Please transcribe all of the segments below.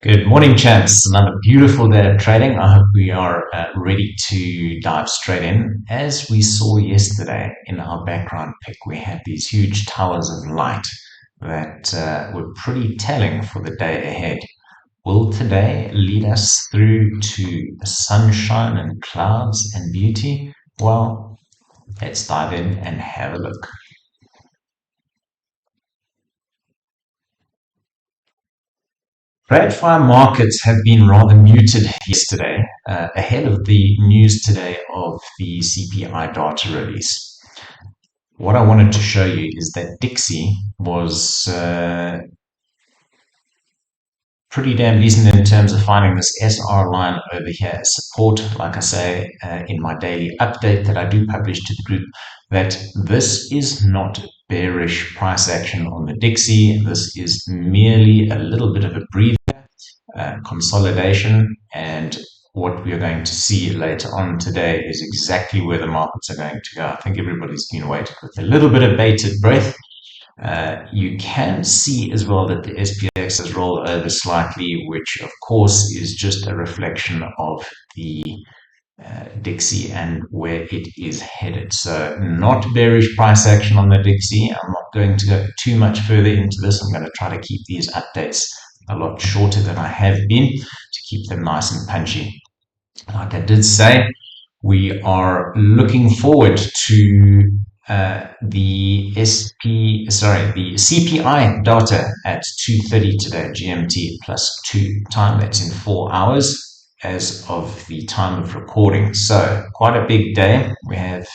Good morning, chaps. Another beautiful day of trading. I hope we are ready to dive straight in. As we saw yesterday in our background pick, we had these huge towers of light that were pretty telling for the day ahead. Will today lead us through to sunshine and clouds and beauty? Well, let's dive in and have a look. TradFi markets have been rather muted yesterday, ahead of the news today of the CPI data release. What I wanted to show you is that Dixie was pretty damn decent in terms of finding this SR line over here as support. Like I say in my daily update that I do publish to the group, that this is not bearish price action on the Dixie. This is merely a little bit of a breather, consolidation, and what we are going to see later on today is exactly where the markets are going to go. I think everybody's been waiting with a little bit of bated breath. You can see as well that the SPX has rolled over slightly, which of course is just a reflection of the Dixie and where it is headed. So not bearish price action on the Dixie. I'm not going to go too much further into this. I'm going to try to keep these updates a lot shorter than I have been to keep them nice and punchy. Like I did say, we are looking forward to the CPI data at 2:30 today, GMT +2 time. That's in 4 hours as of the time of recording. So quite a big day. We have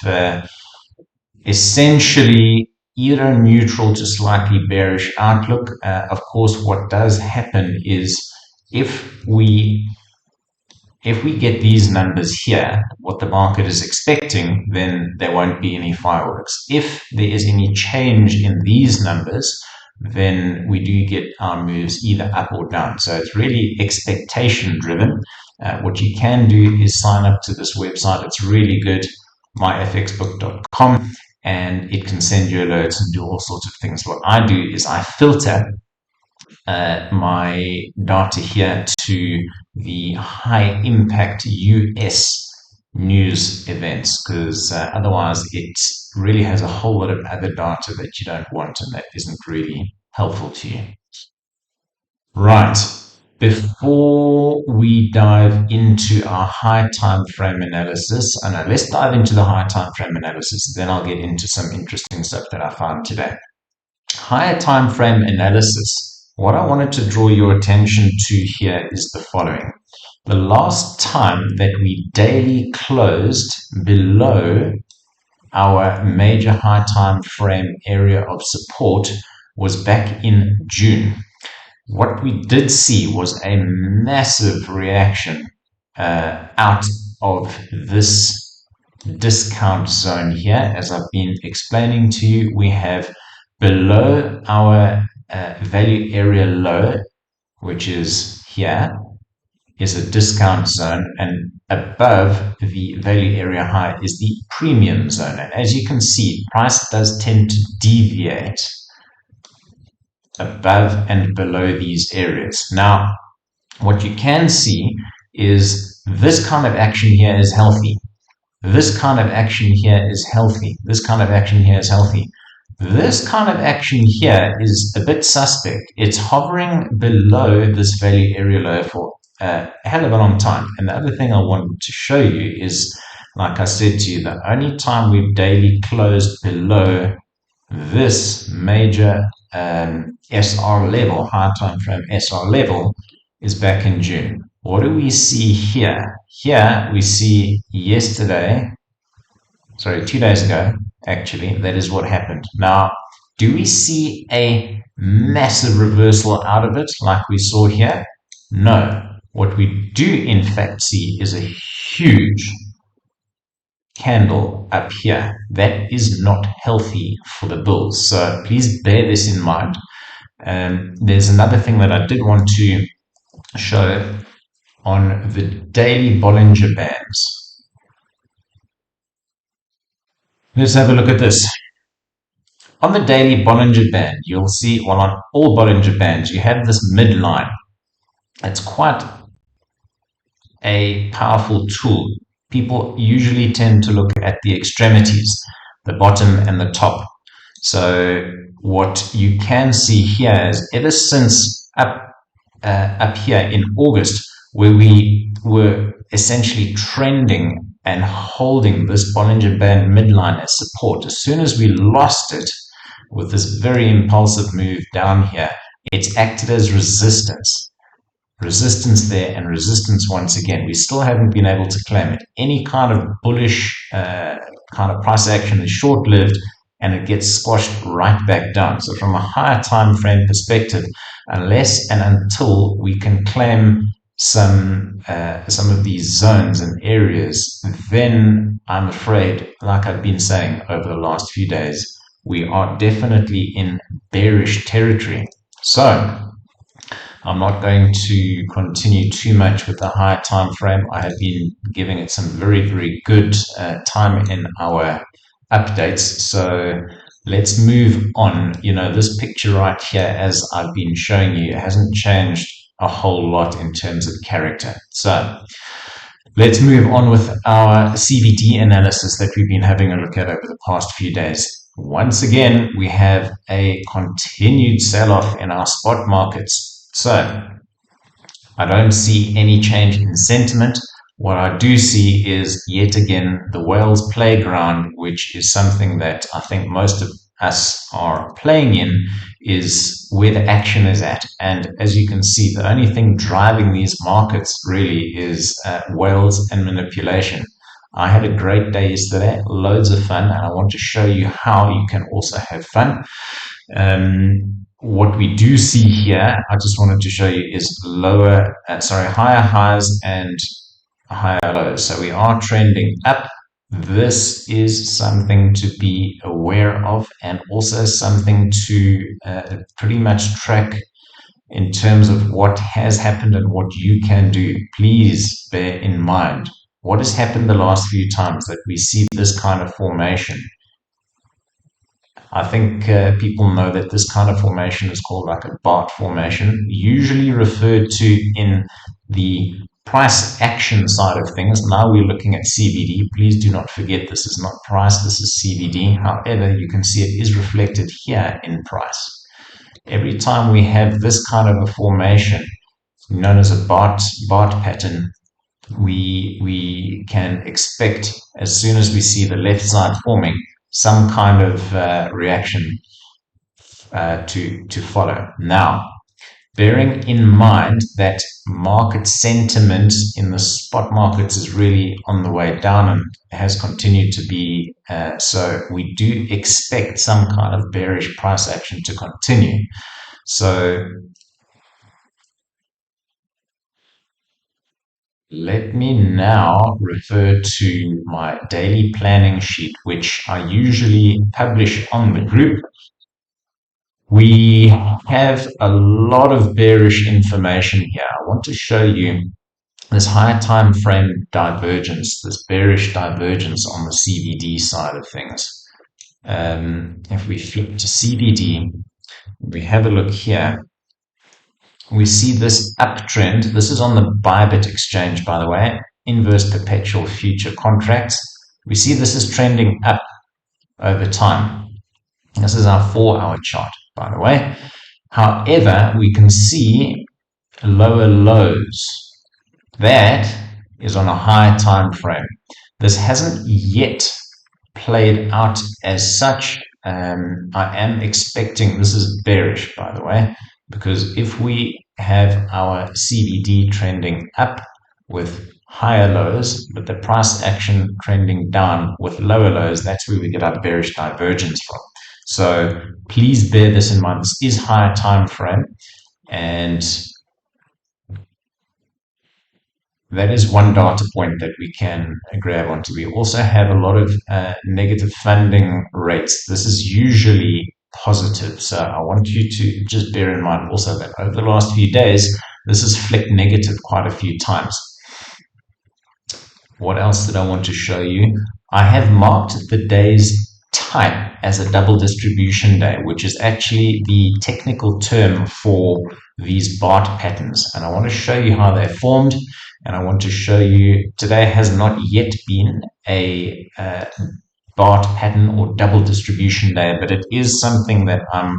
essentially either neutral to slightly bearish outlook. Of course, what does happen is if we get these numbers here, what the market is expecting, then there won't be any fireworks. If there is any change in these numbers, then we do get our moves either up or down. So it's really expectation driven. What you can do is sign up to this website. It's really good, myfxbook.com, and it can send you alerts and do all sorts of things. What I do is I filter my data here to the high impact US news events, because otherwise it really has a whole lot of other data that you don't want, and that isn't really helpful to you. Right. Before we dive into our high time frame analysis, let's dive into the high time frame analysis, then I'll get into some interesting stuff that I found today. Higher time frame analysis. What I wanted to draw your attention to here is the following. The last time that we daily closed below our major high time frame area of support was back in June. What we did see was a massive reaction out of this discount zone here. As I've been explaining to you, we have below our value area low, which is here, is a discount zone, and above the value area high is the premium zone. And as you can see, price does tend to deviate above and below these areas. Now, what you can see is this kind of action here is healthy. This kind of action here is healthy. This kind of action here is healthy. This kind of action here is a bit suspect. It's hovering below this value area low for a hell of a long time. And the other thing I wanted to show you is, like I said to you, the only time we've daily closed below this major SR level, high time frame SR level, is back in June. What do we see here? Here we see yesterday, 2 days ago, actually, that is what happened. Now, do we see a massive reversal out of it like we saw here? No. What we do in fact see is a huge candle up here. That is not healthy for the bulls. So please bear this in mind. There's another thing that I did want to show on the daily Bollinger Bands. Let's have a look at this. On the daily Bollinger Band, you'll see, well, on all Bollinger Bands, you have this midline. It's quite a powerful tool. People usually tend to look at the extremities, the bottom and the top. So what you can see here is ever since up here in August, where we were essentially trending and holding this Bollinger Band midline as support, as soon as we lost it with this very impulsive move down here, it's acted as resistance. Resistance there and resistance once again. We still haven't been able to claim it. Any kind of bullish kind of price action is short-lived and it gets squashed right back down. So from a higher time frame perspective, unless and until we can claim some of these zones and areas, then I'm afraid, like I've been saying over the last few days, we are definitely in bearish territory. So I'm not going to continue too much with the higher time frame. I have been giving it some very, very good time in our updates. So let's move on. You know, this picture right here, as I've been showing you, hasn't changed a whole lot in terms of character. So let's move on with our CVD analysis that we've been having a look at over the past few days. Once again, we have a continued sell-off in our spot markets. So I don't see any change in sentiment. What I do see is yet again the whale's playground, which is something that I think most of us are playing in, is where the action is at. And as you can see, the only thing driving these markets really is whales and manipulation. I had a great day yesterday, loads of fun, and I want to show you how you can also have fun. What we do see here, I just wanted to show you, is higher highs and higher lows. So we are trending up. This is something to be aware of and also something to pretty much track in terms of what has happened and what you can do. Please bear in mind what has happened the last few times that we see this kind of formation. I think people know that this kind of formation is called like a BART formation, usually referred to in the price action side of things. Now we're looking at CVD. Please do not forget this is not price, this is CVD. However, you can see it is reflected here in price. Every time we have this kind of a formation, known as a BART pattern, we can expect, as soon as we see the left side forming, some kind of reaction to follow. Now, bearing in mind that market sentiment in the spot markets is really on the way down and has continued to be so, we do expect some kind of bearish price action to continue. So let me now refer to my daily planning sheet, which I usually publish on the group. We have a lot of bearish information here. I want to show you this higher time frame divergence, this bearish divergence on the CVD side of things. If we flip to CVD, we have a look here. We see this uptrend. This is on the Bybit exchange, by the way, inverse perpetual future contracts. We see this is trending up over time. This is our 4-hour chart, by the way. However, we can see lower lows. That is on a higher time frame. This hasn't yet played out as such. I am expecting, this is bearish, by the way, because if we have our CVD trending up with higher lows, but the price action trending down with lower lows, that's where we get our bearish divergence from. So please bear this in mind. This is higher time frame, and that is one data point that we can grab onto. We also have a lot of negative funding rates. This is usually positive. So I want you to just bear in mind also that over the last few days, this has flicked negative quite a few times. What else did I want to show you? I have marked the day's type as a double distribution day, which is actually the technical term for these BART patterns. And I want to show you how they're formed. And I want to show you, today has not yet been a BART pattern or double distribution day, but it is something that I'm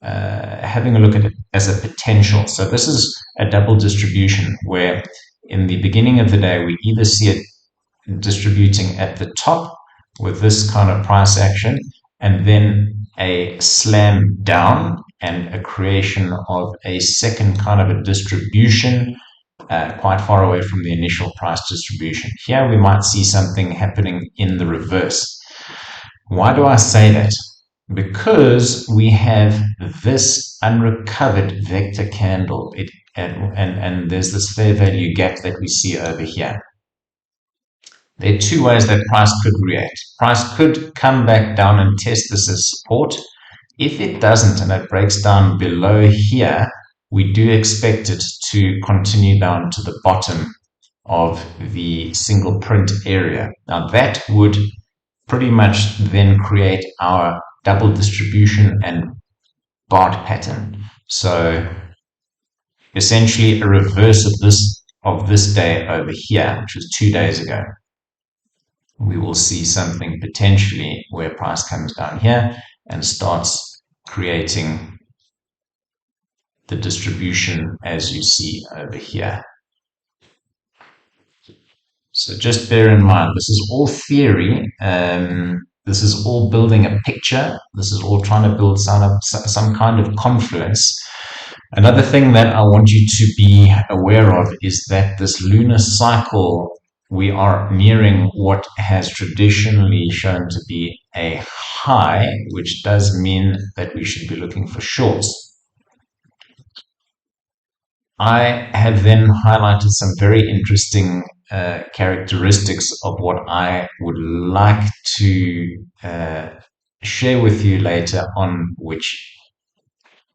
having a look at it as a potential. So this is a double distribution where in the beginning of the day, we either see it distributing at the top with this kind of price action, and then a slam down and a creation of a second kind of a distribution quite far away from the initial price distribution. Here we might see something happening in the reverse. Why do I say that? Because we have this unrecovered vector candle, and there's this fair value gap that we see over here. There are two ways that price could react. Price could come back down and test this as support. If it doesn't and it breaks down below here, we do expect it to continue down to the bottom of the single print area. Now that would pretty much then create our double distribution and BART pattern. So essentially a reverse of this day over here, which was 2 days ago. We will see something potentially where price comes down here and starts creating the distribution as you see over here. So just bear in mind, this is all theory. This is all building a picture. This is all trying to build some kind of confluence. Another thing that I want you to be aware of is that this lunar cycle, we are nearing what has traditionally shown to be a high, which does mean that we should be looking for shorts. I have then highlighted some very interesting characteristics of what I would like to share with you later on, which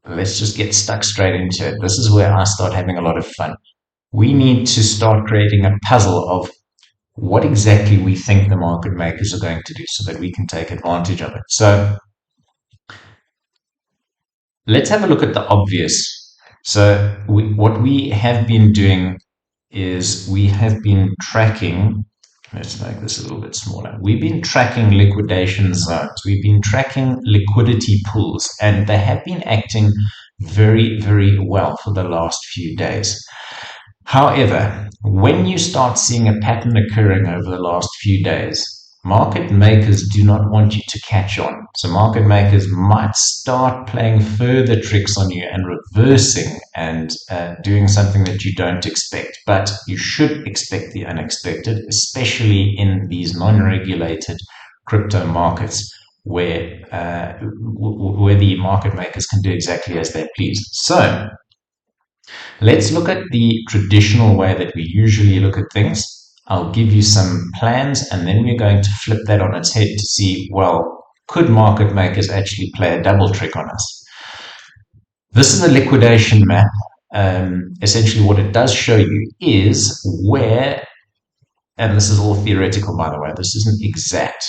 let's just get stuck straight into it. This is where I start having a lot of fun. We need to start creating a puzzle of what exactly we think the market makers are going to do so that we can take advantage of it. So let's have a look at the obvious. So what we have been doing is we have been tracking, let's make this a little bit smaller. We've been tracking liquidation zones. We've been tracking liquidity pools, and they have been acting very, very well for the last few days. However, when you start seeing a pattern occurring over the last few days, market makers do not want you to catch on. So market makers might start playing further tricks on you and reversing and doing something that you don't expect. But you should expect the unexpected, especially in these non-regulated crypto markets where the market makers can do exactly as they please. So let's look at the traditional way that we usually look at things. I'll give you some plans, and then we're going to flip that on its head to see, well, could market makers actually play a double trick on us? This is a liquidation map. Essentially what it does show you is where, and this is all theoretical by the way, this isn't exact.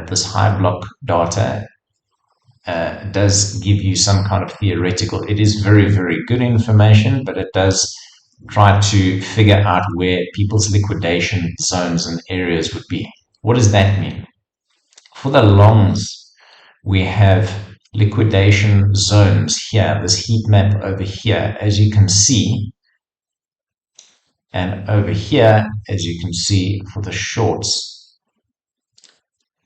This high block data does give you some kind of theoretical, it is very, very good information, but it does try to figure out where people's liquidation zones and areas would be. What does that mean? For the longs, we have liquidation zones here, this heat map over here, as you can see, and over here, as you can see, for the shorts.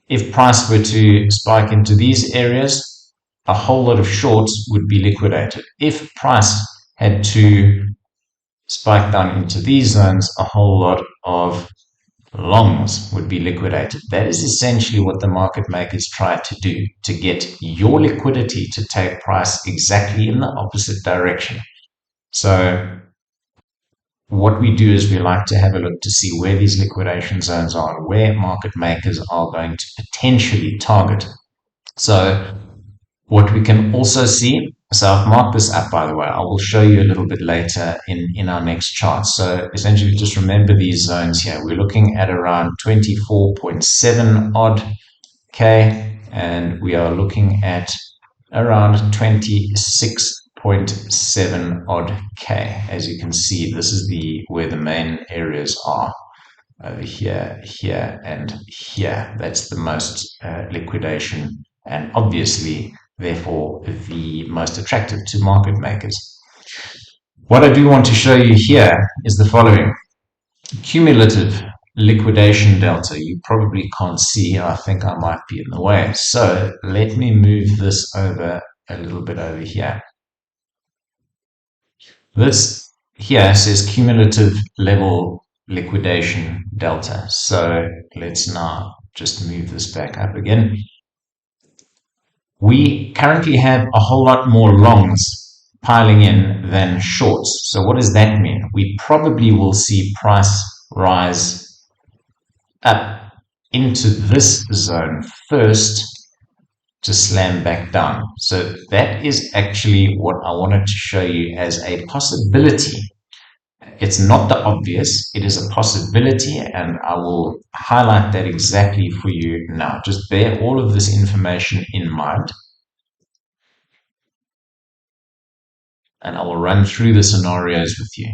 If price were to spike into these areas, a whole lot of shorts would be liquidated. If price had to spike down into these zones, a whole lot of longs would be liquidated. That is essentially what the market makers try to do, to get your liquidity to take price exactly in the opposite direction. So what we do is we like to have a look to see where these liquidation zones are and where market makers are going to potentially target. So what we can also see, so I've marked this up by the way, I will show you a little bit later in our next chart. So essentially just remember these zones here. We're looking at around 24.7 odd K, and we are looking at around 26.7 odd K. As you can see, this is where the main areas are. Over here, here, and here. That's the most liquidation, and obviously, therefore, the most attractive to market makers. What I do want to show you here is the following. Cumulative liquidation delta. You probably can't see. I think I might be in the way. So let me move this over a little bit over here. This here says cumulative level liquidation delta. So let's now just move this back up again. We currently have a whole lot more longs piling in than shorts. So what does that mean? We probably will see price rise up into this zone first to slam back down. So that is actually what I wanted to show you as a possibility. It's not the obvious, it is a possibility, and I will highlight that exactly for you now. Just bear all of this information in mind, and I will run through the scenarios with you.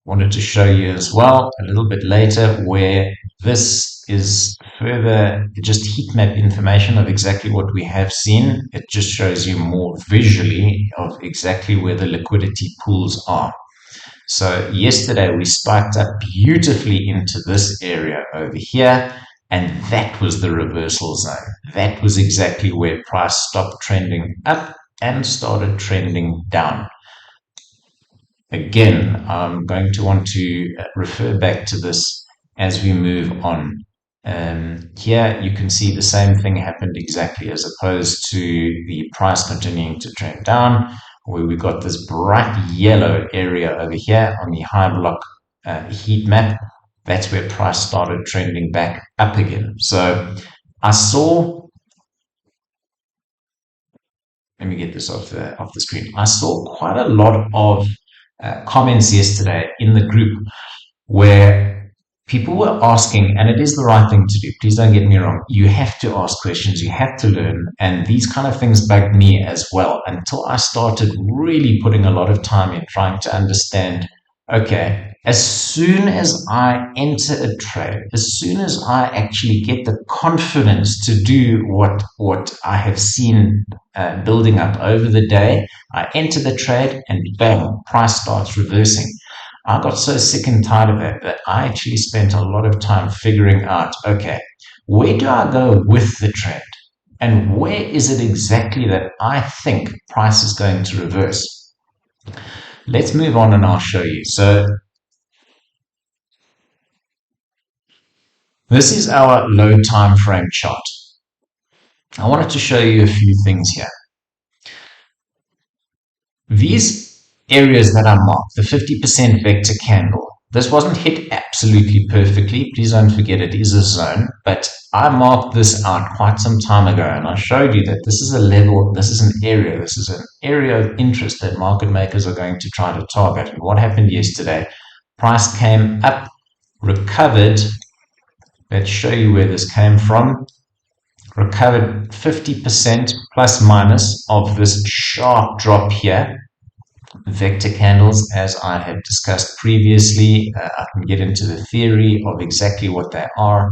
Wanted to show you as well a little bit later where this is further just heat map information of exactly what we have seen. It just shows you more visually of exactly where the liquidity pools are. So yesterday we spiked up beautifully into this area over here, and that was the reversal zone. That was exactly where price stopped trending up and started trending down. Again, I'm going to want to refer back to this as we move on. Here you can see the same thing happened exactly, as opposed to the price continuing to trend down, where we got this bright yellow area over here on the high block heat map. That's where price started trending back up again. So I saw, let me get this off the screen. I saw quite a lot of comments yesterday in the group where people were asking, and it is the right thing to do, please don't get me wrong, you have to ask questions, you have to learn, and these kind of things bugged me as well until I started really putting a lot of time in trying to understand, okay, as soon as I enter a trade, as soon as I actually get the confidence to do what I have seen building up over the day, I enter the trade and bang, price starts reversing. I got so sick and tired of it that I actually spent a lot of time figuring out, okay, where do I go with the trend? And where is it exactly that I think price is going to reverse? Let's move on and I'll show you. So this is our low time frame chart. I wanted to show you a few things here. These areas that are marked, the 50% vector candle, this wasn't hit absolutely perfectly. Please don't forget it is a zone, but I marked this out quite some time ago and I showed you that this is a level, this is an area of interest that market makers are going to try to target. And what happened yesterday? Price came up, recovered. Let's show you where this came from. Recovered 50% plus minus of this sharp drop here. Vector candles, as I have discussed previously, I can get into the theory of exactly what they are.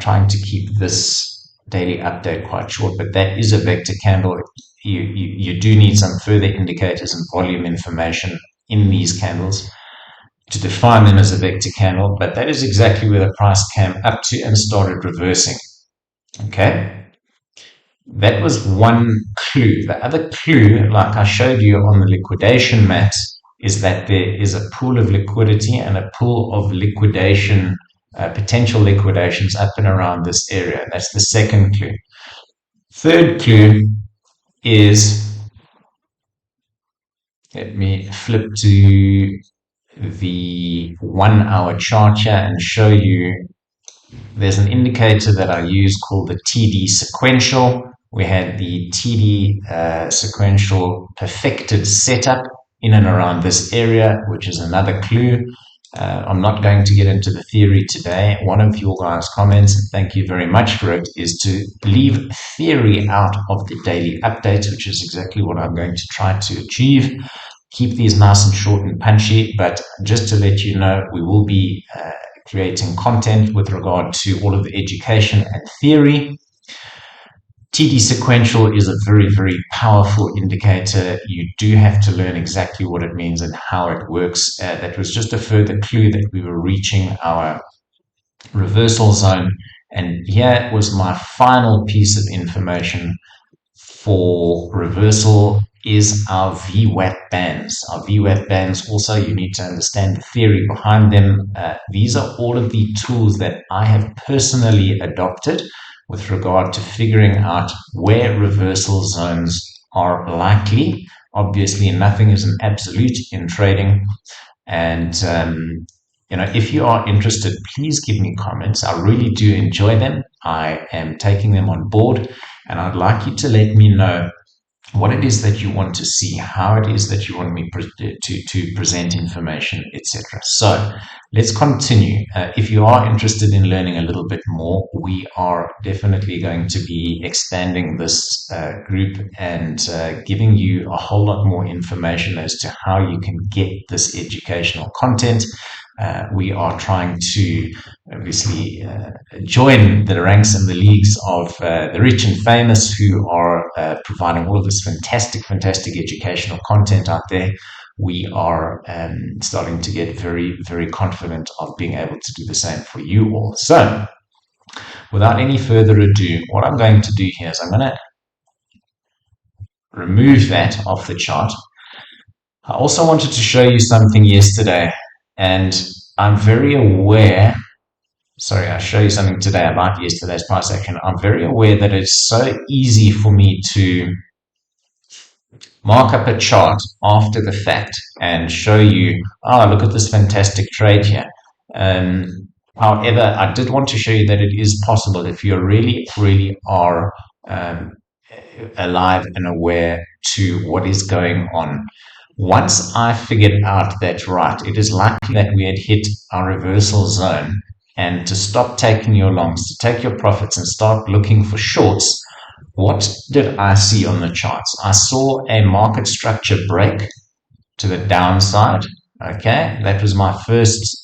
Trying to keep this daily update quite short, but that is a vector candle. You do need some further indicators and volume information in these candles to define them as a vector candle, but that is exactly where the price came up to and started reversing. Okay, that was one clue. The other clue, like I showed you on the liquidation mat, is that there is a pool of liquidity and a pool of liquidation, potential liquidations up and around this area. That's the second clue. Third clue is, let me flip to the 1 hour chart here and show you. There's an indicator that I use called the TD sequential. We had the TD sequential perfected setup in and around this area, which is another clue. I'm not going to get into the theory today. One of your guys' comments, and thank you very much for it, is to leave theory out of the daily updates, which is exactly what I'm going to try to achieve. Keep these nice and short and punchy, but just to let you know, we will be creating content with regard to all of the education and theory. TD sequential is a very, very powerful indicator. You do have to learn exactly what it means and how it works. That was just a further clue that we were reaching our reversal zone. And here was my final piece of information for reversal is our VWAP bands. Our VWAP bands also, you need to understand the theory behind them. These are all of the tools that I have personally adopted with regard to figuring out where reversal zones are likely. Obviously, nothing is an absolute in trading. And, if you are interested, please give me comments. I really do enjoy them. I am taking them on board, and I'd like you to let me know what it is that you want to see, how it is that you want me to present information, etc. So let's continue. If you are interested in learning a little bit more, we are definitely going to be expanding this group and giving you a whole lot more information as to how you can get this educational content. We are trying to obviously join the ranks and the leagues of the rich and famous who are providing all of this fantastic, fantastic educational content out there. We are starting to get very, very confident of being able to do the same for you all. So, without any further ado, what I'm going to do here is I'm going to remove that off the chart. I also wanted to show you something yesterday, and I'm very aware, I'll show you something today about yesterday's price action. I'm very aware that it's so easy for me to mark up a chart after the fact and show you, look at this fantastic trade here. However, I did want to show you that it is possible if you really, really are alive and aware to what is going on. Once I figured out that, right, it is likely that we had hit our reversal zone, and to stop taking your longs, to take your profits and start looking for shorts, what did I see on the charts? I saw a market structure break to the downside. Okay, that was my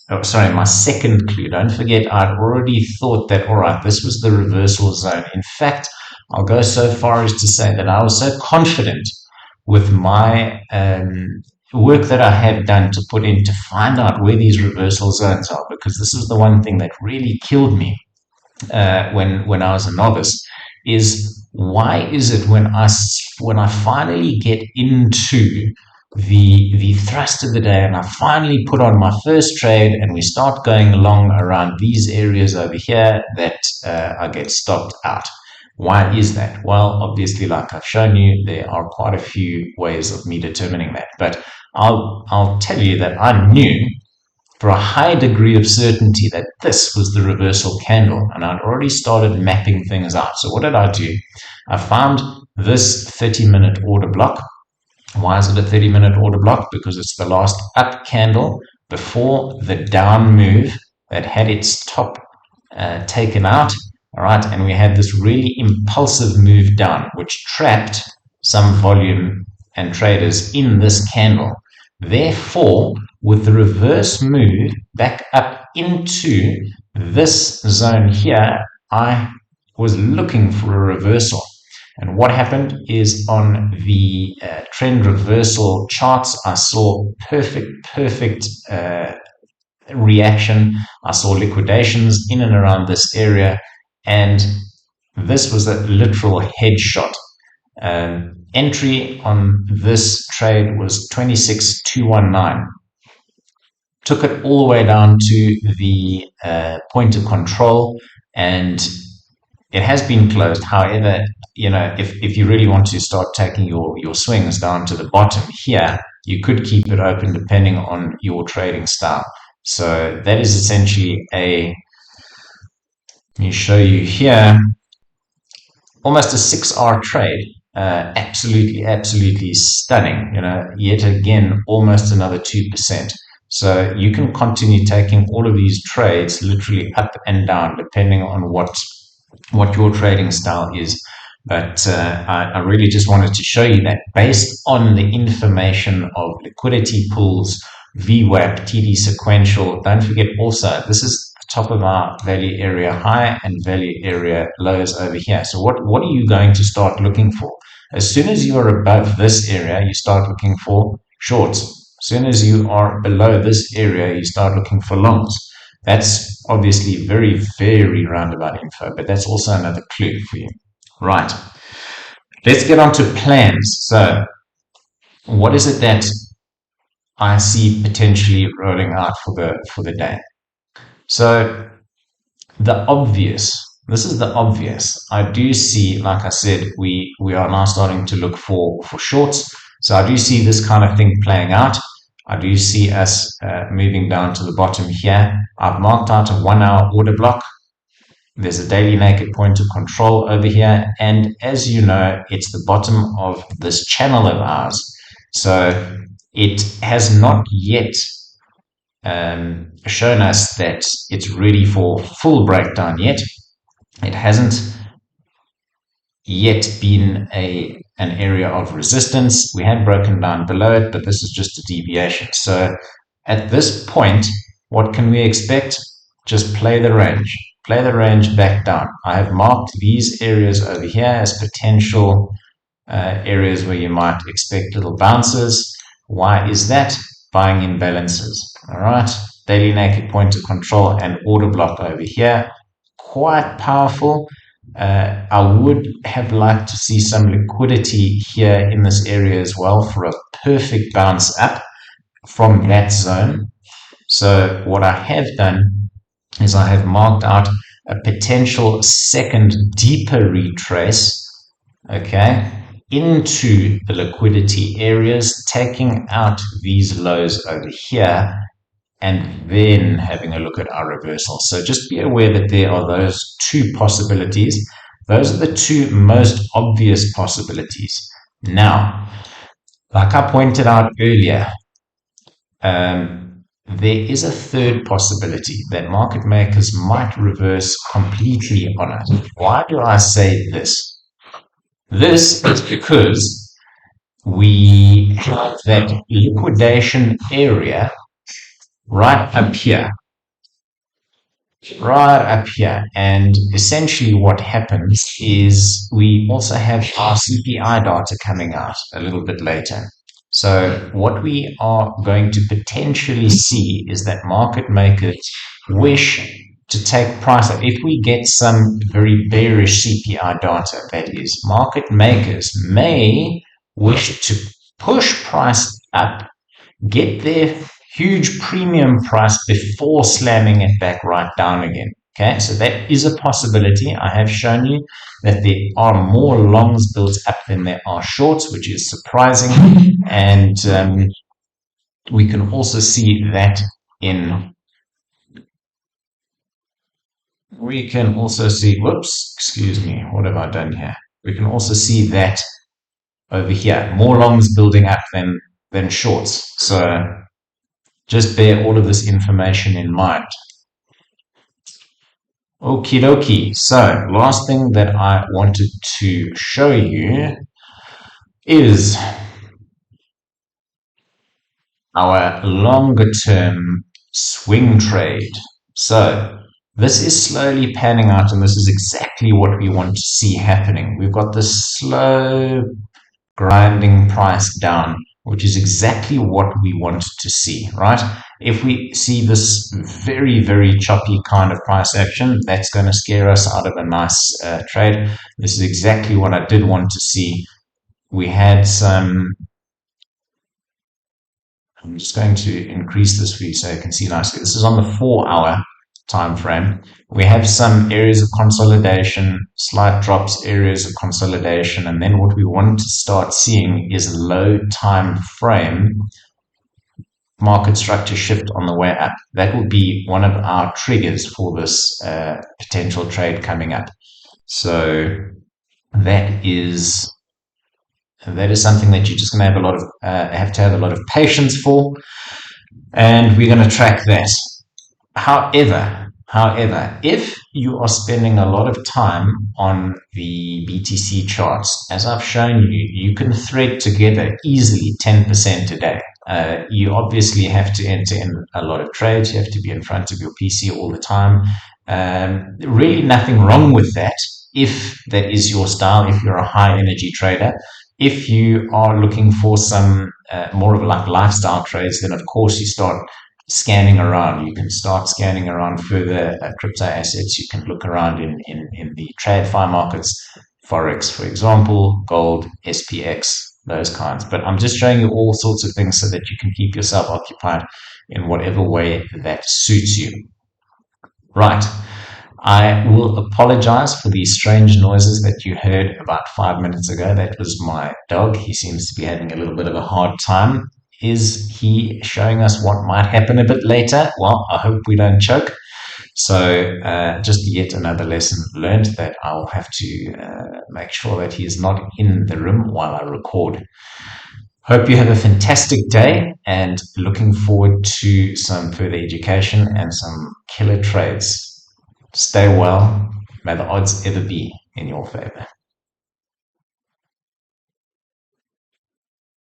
my second clue. Don't forget, I'd already thought that, all right, this was the reversal zone. In fact, I'll go so far as to say that I was so confident with my work that I have done to put in to find out where these reversal zones are, because this is the one thing that really killed me when I was a novice, is why is it when I finally get into the thrust of the day and I finally put on my first trade and we start going along around these areas over here that I get stopped out. Why is that? Well, obviously, like I've shown you, there are quite a few ways of me determining that. But I'll tell you that I knew for a high degree of certainty that this was the reversal candle, and I'd already started mapping things out. So what did I do? I found this 30-minute order block. Why is it a 30-minute order block? Because it's the last up candle before the down move that had its top taken out. All right, and we had this really impulsive move down, which trapped some volume and traders in this candle. Therefore, with the reverse move back up into this zone here, I was looking for a reversal. And what happened is on the trend reversal charts, I saw perfect reaction. I saw liquidations in and around this area. And this was a literal headshot. Entry on this trade was 26,219. Took it all the way down to the point of control, and it has been closed. However, if you really want to start taking your swings down to the bottom here, you could keep it open depending on your trading style. So that is essentially let me show you here, almost a 6R trade. Absolutely stunning. Yet again, almost another 2%. So you can continue taking all of these trades literally up and down, depending on what your trading style is. But I really just wanted to show you that based on the information of liquidity pools, VWAP, TD sequential, don't forget also, this is the top of our value area high and value area lows over here. So what are you going to start looking for? As soon as you are above this area, you start looking for shorts. As soon as you are below this area, you start looking for longs. That's obviously very, very roundabout info, but that's also another clue for you. Right. Let's get on to plans. So, what is it that I see potentially rolling out for the day? So, the obvious. This is the obvious. I do see, like I said, we are now starting to look for shorts. So I do see this kind of thing playing out. I do see us moving down to the bottom here. I've marked out a 1 hour order block. There's a daily naked point of control over here. And as you know, it's the bottom of this channel of ours. So it has not yet shown us that it's ready for full breakdown yet. It hasn't yet been an area of resistance. We had broken down below it, but this is just a deviation. So at this point, what can we expect? Just play the range back down. I have marked these areas over here as potential areas where you might expect little bounces. Why is that? Buying imbalances. All right, daily naked point of control and order block over here, quite powerful. I would have liked to see some liquidity here in this area as well for a perfect bounce up from that zone. So what I have done is I have marked out a potential second deeper retrace, okay, into the liquidity areas, taking out these lows over here, and then having a look at our reversal. So just be aware that there are those two possibilities. Those are the two most obvious possibilities. Now, like I pointed out earlier, there is a third possibility that market makers might reverse completely on us. Why do I say this? This is because we have that liquidation area right up here, and essentially what happens is we also have our CPI data coming out a little bit later. So what we are going to potentially see is that market makers wish to take price up. If we get some very bearish CPI data, that is, market makers may wish to push price up, get their huge premium price before slamming it back right down again. Okay, so that is a possibility. I have shown you that there are more longs built up than there are shorts, which is surprising. And we can also see that whoops, excuse me, what have I done here? We can also see that over here, more longs building up than shorts. So just bear all of this information in mind. Okie dokie. So last thing that I wanted to show you is our longer term swing trade. So this is slowly panning out, and this is exactly what we want to see happening. We've got this slow grinding price down, which is exactly what we want to see, right? If we see this very, very choppy kind of price action, that's going to scare us out of a nice trade. This is exactly what I did want to see. We had some, I'm just going to increase this for you so you can see nicely. This is on the 4-hour time frame. We have some areas of consolidation, slight drops, areas of consolidation, and then what we want to start seeing is low time frame market structure shift on the way up. That will be one of our triggers for this potential trade coming up. So that is something that you're just going to have to have a lot of patience for. and we're going to track that. However, if you are spending a lot of time on the BTC charts, as I've shown you, you can thread together easily 10% a day. You obviously have to enter in a lot of trades. You have to be in front of your PC all the time. Really nothing wrong with that if that is your style, if you're a high energy trader. If you are looking for some more of like lifestyle trades, then of course you start scanning around. You can start scanning around further crypto assets. You can look around in the TradFi markets, Forex, for example, gold, SPX, those kinds. But I'm just showing you all sorts of things so that you can keep yourself occupied in whatever way that suits you. Right. I will apologize for the strange noises that you heard about 5 minutes ago. That was my dog. He seems to be having a little bit of a hard time. Is he showing us what might happen a bit later? Well, I hope we don't choke. So, just yet another lesson learned that I'll have to make sure that he is not in the room while I record. Hope you have a fantastic day and looking forward to some further education and some killer trades. Stay well. May the odds ever be in your favor.